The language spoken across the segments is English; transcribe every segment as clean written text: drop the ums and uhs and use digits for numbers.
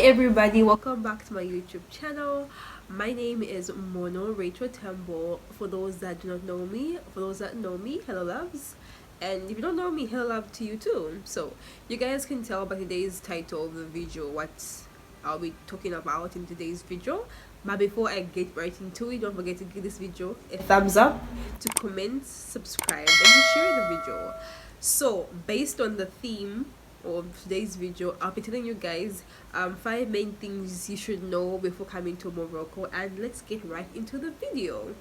everybody, welcome back to my YouTube channel. My name is Moono Tatenda. For those that do not know me, for those that know me, hello loves. And if you don't know me, hello love to you too. So you guys can tell by today's title of the video what I'll be talking about in today's video. But before I get right into it, don't forget to give this video a thumbs up, to comment, subscribe, and to share the video. So based on the theme of today's video, I'll be telling you guys 5 main things you should know before coming to Morocco, and let's get right into the video.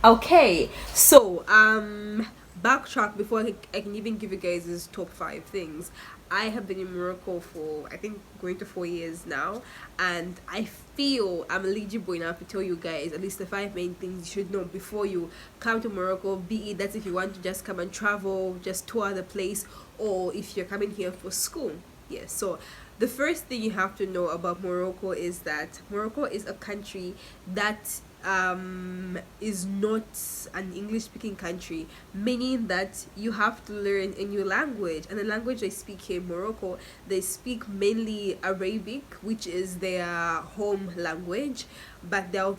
Okay, so backtrack before I can even give you guys this top 5 things. I have been in Morocco for, I think, going to 4 years now, and I feel I'm eligible enough to tell you guys at least the 5 main things you should know before you come to Morocco, be it that if you want to just come and travel, just tour the place, or if you're coming here for school. Yes, so the first thing you have to know about Morocco is that Morocco is a country that is not an English speaking country, meaning that you have to learn a new language. And the language they speak here in Morocco, they speak mainly Arabic, which is their home language, but their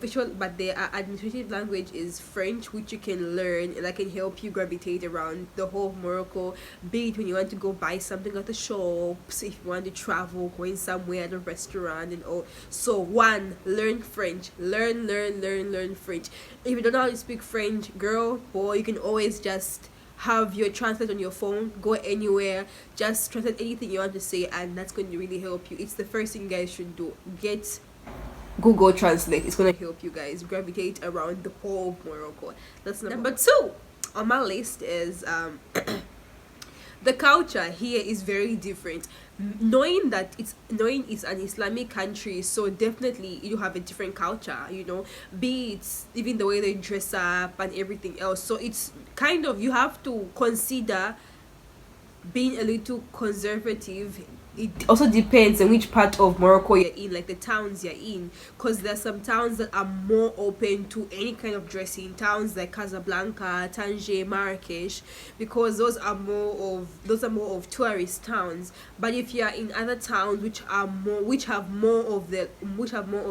administrative language is French, which you can learn, and that can help you gravitate around the whole of Morocco, be it when you want to go buy something at the shops, if you want to travel, going somewhere at a restaurant and all. So one, learn French. Learn French. If you don't know how to speak French, girl, boy, you can always just have your translate on your phone, go anywhere, just translate anything you want to say, and that's going to really help you. It's the first thing you guys should do. Get Google Translate. It's going to help you guys gravitate around the whole of Morocco. That's number 2 on my list is the culture here is very different. Knowing it's an Islamic country, so definitely you have a different culture, be it even the way they dress up and everything else. So it's kind of, you have to consider being a little conservative. It also depends on which part of Morocco you're in, like the towns you're in, because there's some towns that are more open to any kind of dressing. Towns like Casablanca, Tangier, Marrakesh, because those are more of tourist towns. But if you're in other towns which have more of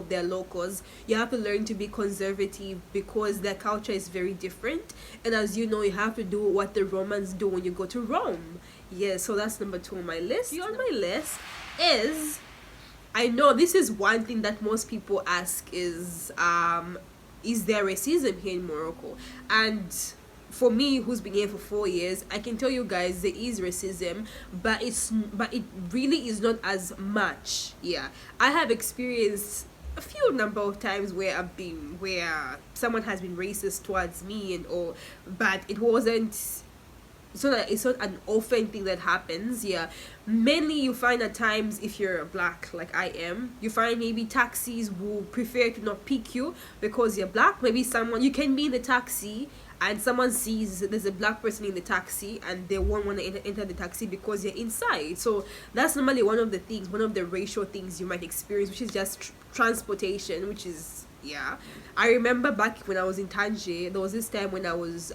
their locals, you have to learn to be conservative because their culture is very different. And as you know, you have to do what the Romans do when you go to Rome. Yeah, so that's number 2 on my list. On my list is, I know this is one thing that most people ask is there racism here in Morocco? And for me, who's been here for 4 years, I can tell you guys there is racism, but it really is not as much. Yeah, I have experienced a few number of times where someone has been racist towards me and all, but it's not an often thing that happens. Yeah, mainly you find at times, if you're black like I am, you find maybe taxis will prefer to not pick you because you're black. Maybe you can be in the taxi and someone sees there's a black person in the taxi and they won't want to enter the taxi because you're inside. So that's normally one of the racial things you might experience, which is just transportation, which is, yeah. I remember back when I was in Tangier, there was this time when I was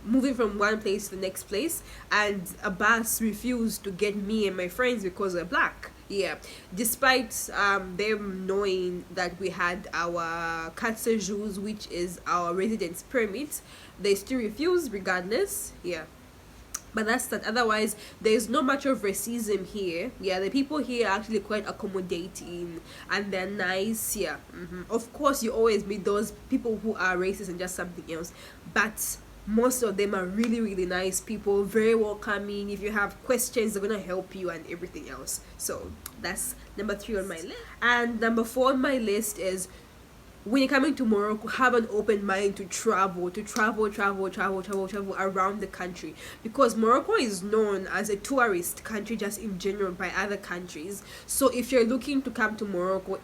moving from one place to the next place, and a bus refused to get me and my friends because we're black. Yeah, despite them knowing that we had our carte séjour, which is our residence permit, they still refused regardless. Yeah, but that's that. Otherwise, there's not much of racism here. Yeah, the people here are actually quite accommodating and they're nice. Yeah, of course you always meet those people who are racist and just something else, but most of them are really nice people, very welcoming. If you have questions, they're gonna help you and everything else. So that's number 3 on my list. And number 4 on my list is, when you're coming to Morocco, have an open mind to travel around the country, because Morocco is known as a tourist country just in general by other countries. So if you're looking to come to Morocco,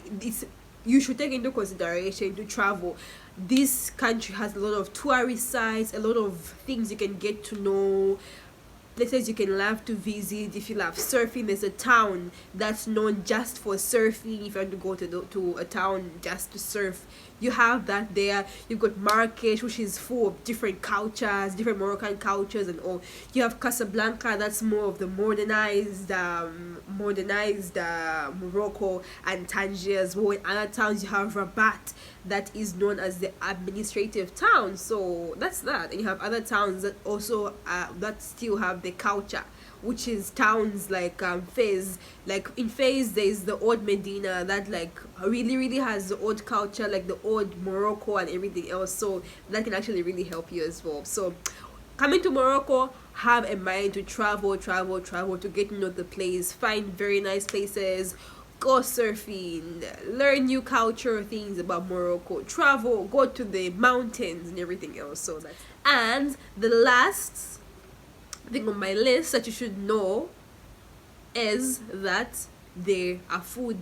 you should take into consideration to travel. This country has a lot of tourist sites, a lot of things you can get to know, places you can love to visit. If you love surfing, there's a town that's known just for surfing. If you want to go to a town just to surf, You have that there. You've got Marrakesh, which is full of different cultures, different Moroccan cultures and all. You have Casablanca, that's more of the modernized Morocco, and Tangier as well. In other towns, you have Rabat, that is known as the administrative town. So that's that. And you have other towns that also that still have the culture, which is towns like Fez. Like in Fez, there's the old Medina that like really has the old culture, like the old Morocco and everything else. So that can actually really help you as well. So coming to Morocco, have a mind to travel to get to know the place, find very nice places, go surfing, learn new culture things about Morocco, travel, go to the mountains and everything else. So that's, and the last thing on my list that you should know is that their food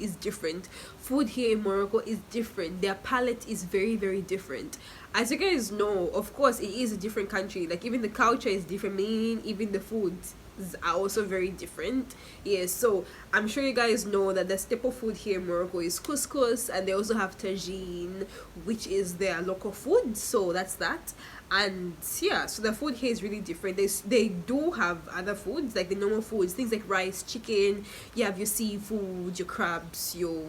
is different. Food here in Morocco is different. Their palate is very different. As you guys know, of course it is a different country. Like even the culture is different, meaning even the foods are also very different. Yes, so I'm sure you guys know that the staple food here in Morocco is couscous, and they also have tagine, which is their local food. So that's that. And yeah, so the food here is really different. They do have other foods, like the normal foods, things like rice, chicken. You have your seafood, your crabs, your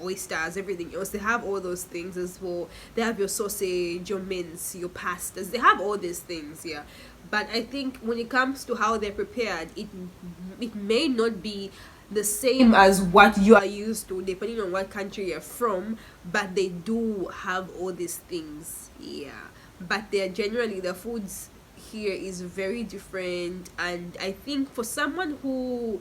oysters, everything else. They have all those things as well. They have your sausage, your mince, your pastas. They have all these things, yeah. But I think when it comes to how they're prepared, it may not be the same as what you are used to, depending on what country you're from. But they do have all these things, yeah. But they're generally, the foods here is very different, and I think for someone who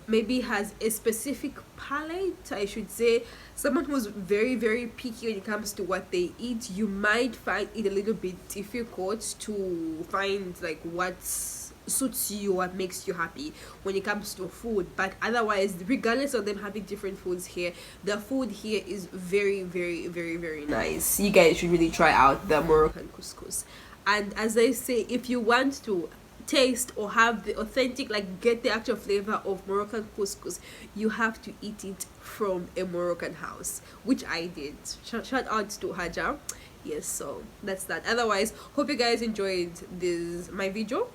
maybe has a specific palate, I should say, someone who's very picky when it comes to what they eat, you might find it a little bit difficult to find like what suits you, what makes you happy when it comes to food. But otherwise, regardless of them having different foods here, the food here is very nice. You guys should really try out the Moroccan couscous. And as I say, if you want to taste or have the authentic, like get the actual flavor of Moroccan couscous, you have to eat it from a Moroccan house, which I did. Shout out to Haja. Yes, so that's that. Otherwise, hope you guys enjoyed my video.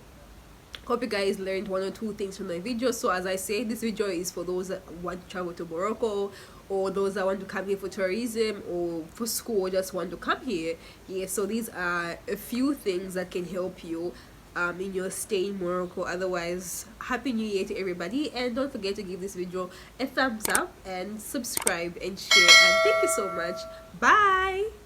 Hope you guys learned one or two things from my video. So as I say, this video is for those that want to travel to Morocco, or those that want to come here for tourism or for school, or just want to come here. Yeah, so these are a few things that can help you in your stay in Morocco. Otherwise, happy new year to everybody, and don't forget to give this video a thumbs up and subscribe and share, and thank you so much. Bye.